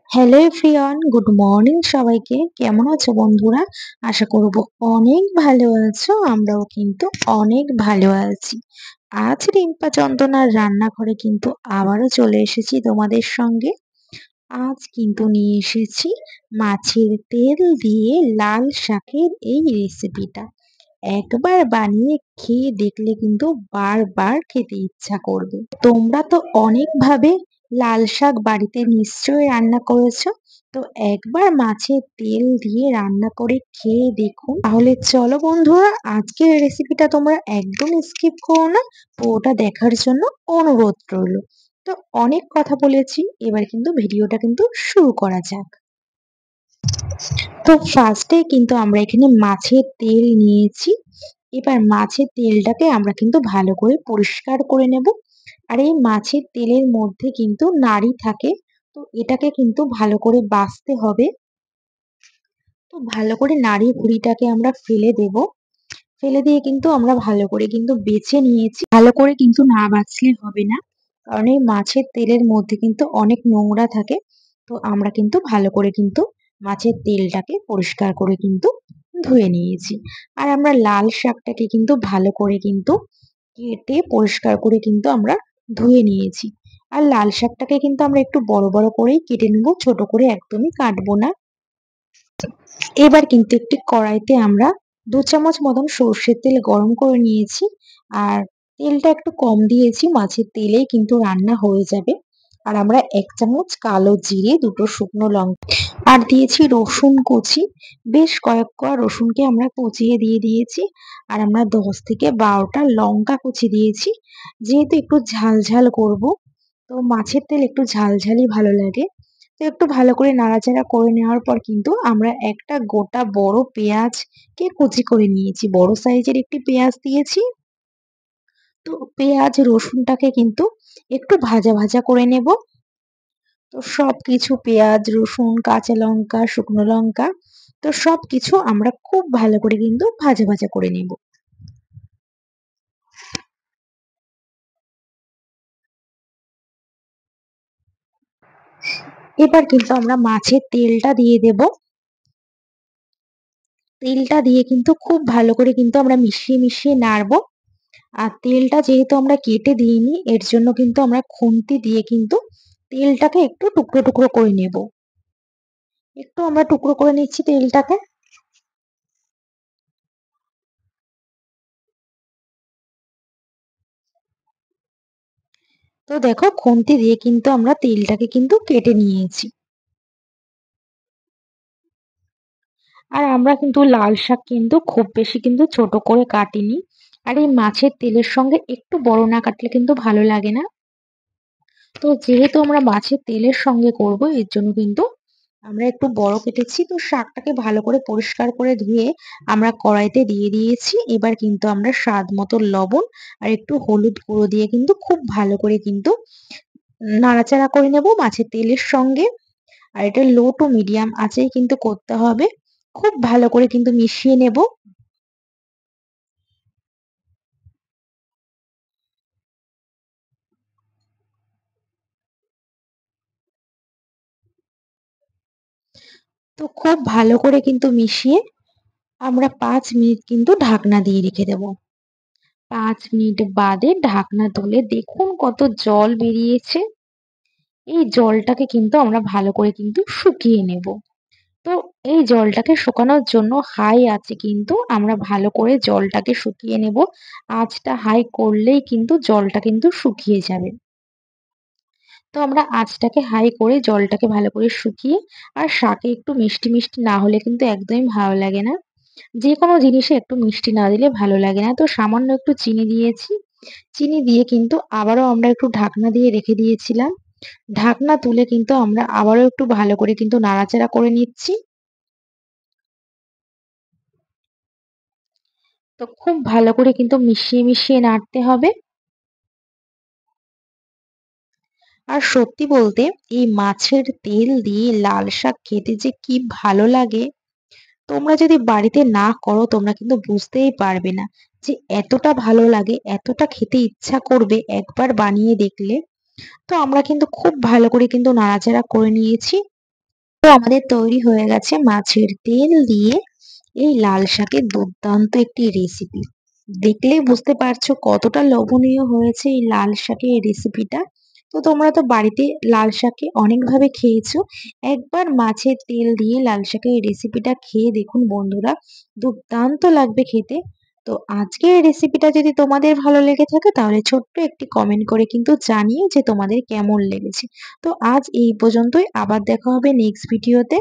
Hello everyone, good morning সবাইকে। কেমন আছো বন্ধুরা? আশা করব অনেক ভালো আছো। আমরাও কিন্তু অনেক ভালো আছি। আজ রিম্পা চন্দনার রান্নাঘরে কিন্তু আবারও চলে এসেছি তোমাদের সঙ্গে। আজ কিন্তু নিয়ে এসেছি মাছের তেল দিয়ে লাল শাকের এই রেসিপিটা। একবার বানিয়ে খেয়ে দেখলে কিন্তু বারবার খেতে ইচ্ছা করবে। তোমরা তো অনেকভাবে লাল শাক বাড়িতে নিশ্চয়ই রান্না করেছো। তো একবার মাছের তেল দিয়ে রান্না করে খেয়ে দেখুন। তাহলে চলো বন্ধুরা, আজকের রেসিপিটা তোমরা একদম স্কিপ করো না, পুরোটা দেখার জন্য অনুরোধ রইল। তো অনেক কথা বলেছি, এবার কিন্তু ভিডিওটা কিন্তু শুরু করা যাক। তো ফার্স্টে কিন্তু আমরা এখানে মাছের তেল নিয়েছি। এবার মাছের তেলটাকে আমরা কিন্তু ভালো করে পরিষ্কার করে নেব। আর এই মাছের তেলের মধ্যে কিন্তু নাড়ি থাকে, তো এটাকে কিন্তু ভালো করে বাছতে হবে। তো ভালো করে নাড়ি ভুঁড়িটাকে আমরা ফেলে দেব। ফেলে দিয়ে কিন্তু আমরা ভালো করে কিন্তু বেছে নিয়েছি। ভালো করে কিন্তু না বাছলে হবে না, কারণ এই মাছের তেলের মধ্যে কিন্তু অনেক নোংরা থাকে। তো আমরা কিন্তু ভালো করে কিন্তু মাছের তেলটাকে পরিষ্কার করে কিন্তু ধুয়ে নিয়েছি। আর আমরা লাল শাকটাকে কিন্তু ভালো করে কিন্তু কেটে পরিষ্কার করে কিন্তু আমরা ধুয়ে নিয়েছি। আর লাল শাকটাকে কিন্তু আমরা একটু বড় বড় করেই কেটে নেবো, ছোট করে একদমই কাটবো না। এবার কিন্তু একটি কড়াইতে আমরা 2 চামচ মতন সর্ষের তেল গরম করে নিয়েছি। আর তেলটা একটু কম দিয়েছি, মাছের তেলেই কিন্তু রান্না হয়ে যাবে। আর আমরা 1 চামচ কালো জিরে, 2টো শুকনো লঙ্কা আর দিয়েছি রসুন কুচি। বেশ কয়েক কোয়া রসুনকে আমরা কুচিয়ে দিয়ে দিয়েছি। আর আমরা 10 থেকে 12টা লঙ্কা কুচি দিয়েছি। যেহেতু একটু ঝাল ঝাল করব, তো মাছের তেল একটু ঝালঝালই ভালো লাগে। তো একটু ভালো করে নাড়াচাড়া করে নেওয়ার পর কিন্তু আমরা একটা গোটা বড় পেঁয়াজকে কুচি করে নিয়েছি। বড় সাইজের একটি পেঁয়াজ দিয়েছি। তো পেঁয়াজ রসুনটাকে কিন্তু একটু ভাজা ভাজা করে নেব। তো সবকিছু পেঁয়াজ, রসুন, কাঁচা লঙ্কা, শুকনো লঙ্কা, তো সবকিছু আমরা খুব ভালো করে কিন্তু ভাজা ভাজা করে নেব। এবার কিন্তু আমরা মাছের তেলটা দিয়ে দেব। তেলটা দিয়ে কিন্তু খুব ভালো করে কিন্তু আমরা মিশিয়ে মিশিয়ে নাড়বো। আর তেলটা যেহেতু আমরা কেটে দিইনি, এর জন্য কিন্তু আমরা খুন্তি দিয়ে কিন্তু তেলটাকে একটু টুকরো টুকরো করে নেব। একটু আমরা টুকরো করে নিচ্ছি তেলটাকে। তো দেখো, খুন্তি দিয়ে কিন্তু আমরা তেলটাকে কিন্তু কেটে নিয়েছি। আর আমরা কিন্তু লাল শাক কিন্তু খুব বেশি কিন্তু ছোট করে কাটিনি। আর এই মাছের তেলের সঙ্গে একটু বড় না কাটলে কিন্তু ভালো লাগে না। তো যেহেতু আমরা মাছের তেলের সঙ্গে করব, এর জন্য কিন্তু আমরা একটু বড় কেটেছি। তো শাকটাকে ভালো করে পরিষ্কার করে ধুয়ে আমরা কড়াইতে দিয়ে দিয়েছি। এবার কিন্তু আমরা স্বাদ মতো লবণ আর একটু হলুদ গুঁড়ো দিয়ে কিন্তু খুব ভালো করে কিন্তু নাড়াচাড়া করে নেব মাছের তেলের সঙ্গে। আর এটা লো টু মিডিয়াম আঁচেই কিন্তু করতে হবে। খুব ভালো করে কিন্তু মিশিয়ে নেব। তো খুব ভালো করে কিন্তু মিশিয়ে আমরা 5 মিনিট কিন্তু ঢাকনা দিয়ে রেখে দেব। 5 মিনিট বাদে ঢাকনা তুলে দেখুন কত জল বেরিয়েছে। এই জলটাকে কিন্তু আমরা ভালো করে কিন্তু শুকিয়ে নেব। তো এই জলটাকে শুকানোর জন্য হাই আছে কিন্তু আমরা ভালো করে জলটাকে শুকিয়ে নেব। আঁচটা হাই করলেই কিন্তু জলটা কিন্তু শুকিয়ে যাবে। তো আমরা আঁচটাকে হাই করে জলটাকে ভালো করে শুকিয়ে, আর শাকে একটু মিষ্টি মিষ্টি না হলে কিন্তু একদমই ভালো লাগে না। যে কোনো জিনিসে একটু মিষ্টি না দিলে ভালো লাগে না। তো সামান্য একটু চিনি দিয়েছি। চিনি দিয়ে কিন্তু আবারও আমরা একটু ঢাকনা দিয়ে রেখে দিয়েছিলাম। ঢাকনা তুলে কিন্তু আমরা আবারও একটু ভালো করে কিন্তু নাড়াচাড়া করে নিচ্ছি। তো খুব ভালো করে কিন্তু মিশিয়ে মিশিয়ে নাড়তে হবে। আর সত্যি বলতে, এই মাছের তেল দিয়ে লাল শাক খেতে যে কি ভালো লাগে, তোমরা যদি বাড়িতে না করো তোমরা কিন্তু বুঝতেই পারবে না যে এতটা ভালো লাগে, এতটা খেতে ইচ্ছা করবে একবার বানিয়ে দেখলে। তো আমরা কিন্তু খুব ভালো করে কিন্তু নাড়াচাড়া করে নিয়েছি। তো আমাদের তৈরি হয়ে গেছে মাছের তেল দিয়ে এই লাল শাকের দুর্দান্ত একটি রেসিপি। দেখলেই বুঝতে পারছো কতটা লোভনীয় হয়েছে এই লাল শাকের এই রেসিপিটা। তো তোমরা তো বাড়িতে লাল শাকে অনেকভাবে খেয়েছো। একবার মাছের তেল দিয়ে লাল শাকের এই রেসিপিটা খেয়ে দেখুন বন্ধুরা, দুর্দান্ত লাগবে খেতে। তো আজকের এই রেসিপিটা যদি তোমাদের ভালো লেগে থাকে তাহলে ছোট্ট একটি কমেন্ট করে কিন্তু জানিও যে তোমাদের কেমন লেগেছে। তো আজ এই পর্যন্তই, আবার দেখা হবে নেক্সট ভিডিওতে।